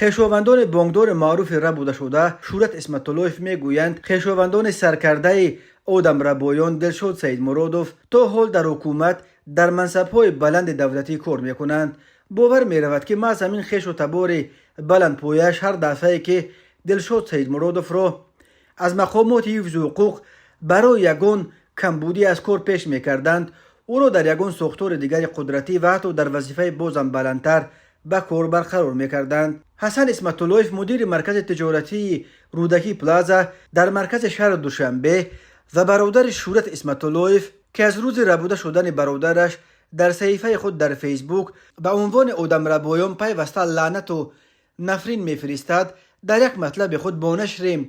خویشاوندان بانکدار معروف را بوده شده شورت اسمت‌اللهیف میگویند خویشاوندان سرکرده آدمربایان دلشاد سیدمرادوف تا حال در حکومت در منصب‌های بلند دولتی کار میکنند. باور میرود که محض همین خویش و تبار بلند پویش هر دفعه که دلشاد سیدمرادوف را از مقامات حفظ حقوق برای یگان کمبودی از کار پیش میکردند، او را در یگان ساختار دیگر قدرتی و حتی در وظیفه بازم بلندتر به کار برقرار میکردند. حسن اسمت‌اللهیف مدیر مرکز تجارتی رودکی پلازا در مرکز شهر دوشنبه و برادر شورت اسمت‌اللهیف که از روز ربوده شدن برادرش در صحیفه خود در فیسبوک به عنوان آدمربایان پیوسته لعنت و نفرین میفرستد، در یک مطلب خود با نشر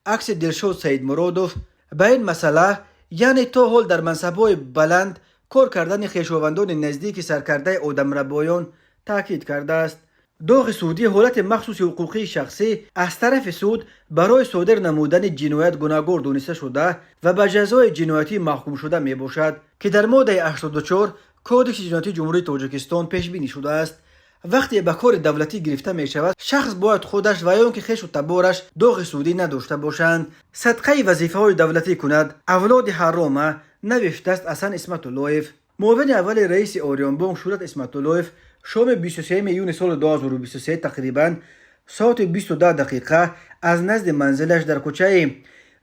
عکس دلشاد سیدمرادوف به این مسئله، یعنی تا حال در منصب‌های بلند کار کردن خویشاوندان نزدیک سرکرده آدمربایان تاکید کرده است. داغ سعودی حالت مخصوص حقوقی شخصی از طرف سعود برای صادر نمودن جنایت گناهکار دانسته شده و به جزای جنایتی محکوم شده می باشد که در ماده 84 کودکس جنایتی جمهوری تاجیکستان پیش بینی شده است. وقتی به کار دولتی گرفته می شود، شخص باید خودش و یا اینکه خویش و تبارش داغ سعودی نداشته باشند، صدقه وظیفه های دولتی کند. اولاد حرامه نوشته است حسن اسمت‌اللهیف. معاون اول رئیس آریان بانک شورت اسمت‌اللهیف شام 23 میلیون سال 2023 تقریبا ساعت 22 دقیقه از نزد منزلش در کوچه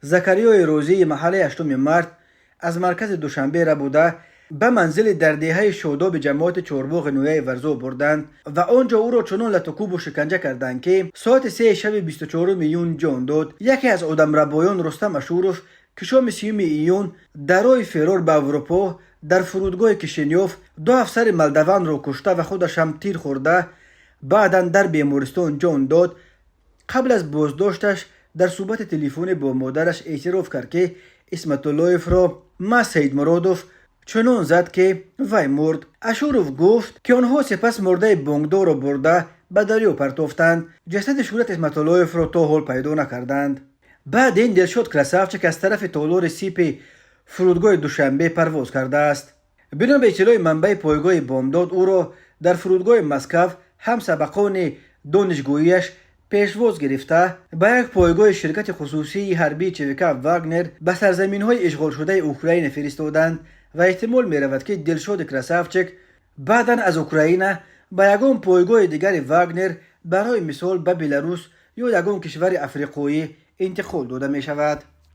زکریای روزی محله 8 مارت از مرکز دوشنبه را بوده به منزل در دهه شاداب جماعت چهارباغ نویه ورزو بردند و آنجا او را چنان لطکوب و شکنجه کردند که ساعت 3 شب 24 میلیون جان داد. یکی از آدمربایان رستم اشوروف که شام 30 ایون در راه فرار به اروپا در فرودگاه کشینیوف 2 افسر ملدوان را کشته و خودش هم تیر خورده بعداً در بیمارستان جان داد. قبل از بازداشتش در صحبت تلفنی با مادرش اعتراف کرد که اسمت‌اللهیف را ما سیدمرادوف چنان زد که وی مرد. اشوروف گفت که آنها سپس مرده بانکدار را برده به دریا پرتافتند. جسد شورت اسمت‌اللهیف را تا حال پیدا نکردند. بعد این دلشاد کراسافچک از طرف تالار سیپ فرودگاه دوشنبه پرواز کرده است. بنا به اطلاع منبع پایگاه بامداد، او را در فرودگاه مسکو هم سبقان دانشگاهیش پیشواز گرفته به یک پایگاه شرکت خصوصی حربی چویکا واگنر به سرزمین‌های اشغال شده اوکراین فرستادند و احتمال می‌رود که دلشاد کراسافچک بعداً از اوکراین به یگان پایگاه دیگر واگنر برای مثال به بلاروس یا یگان کشور افریقایی انتقال داده می شود.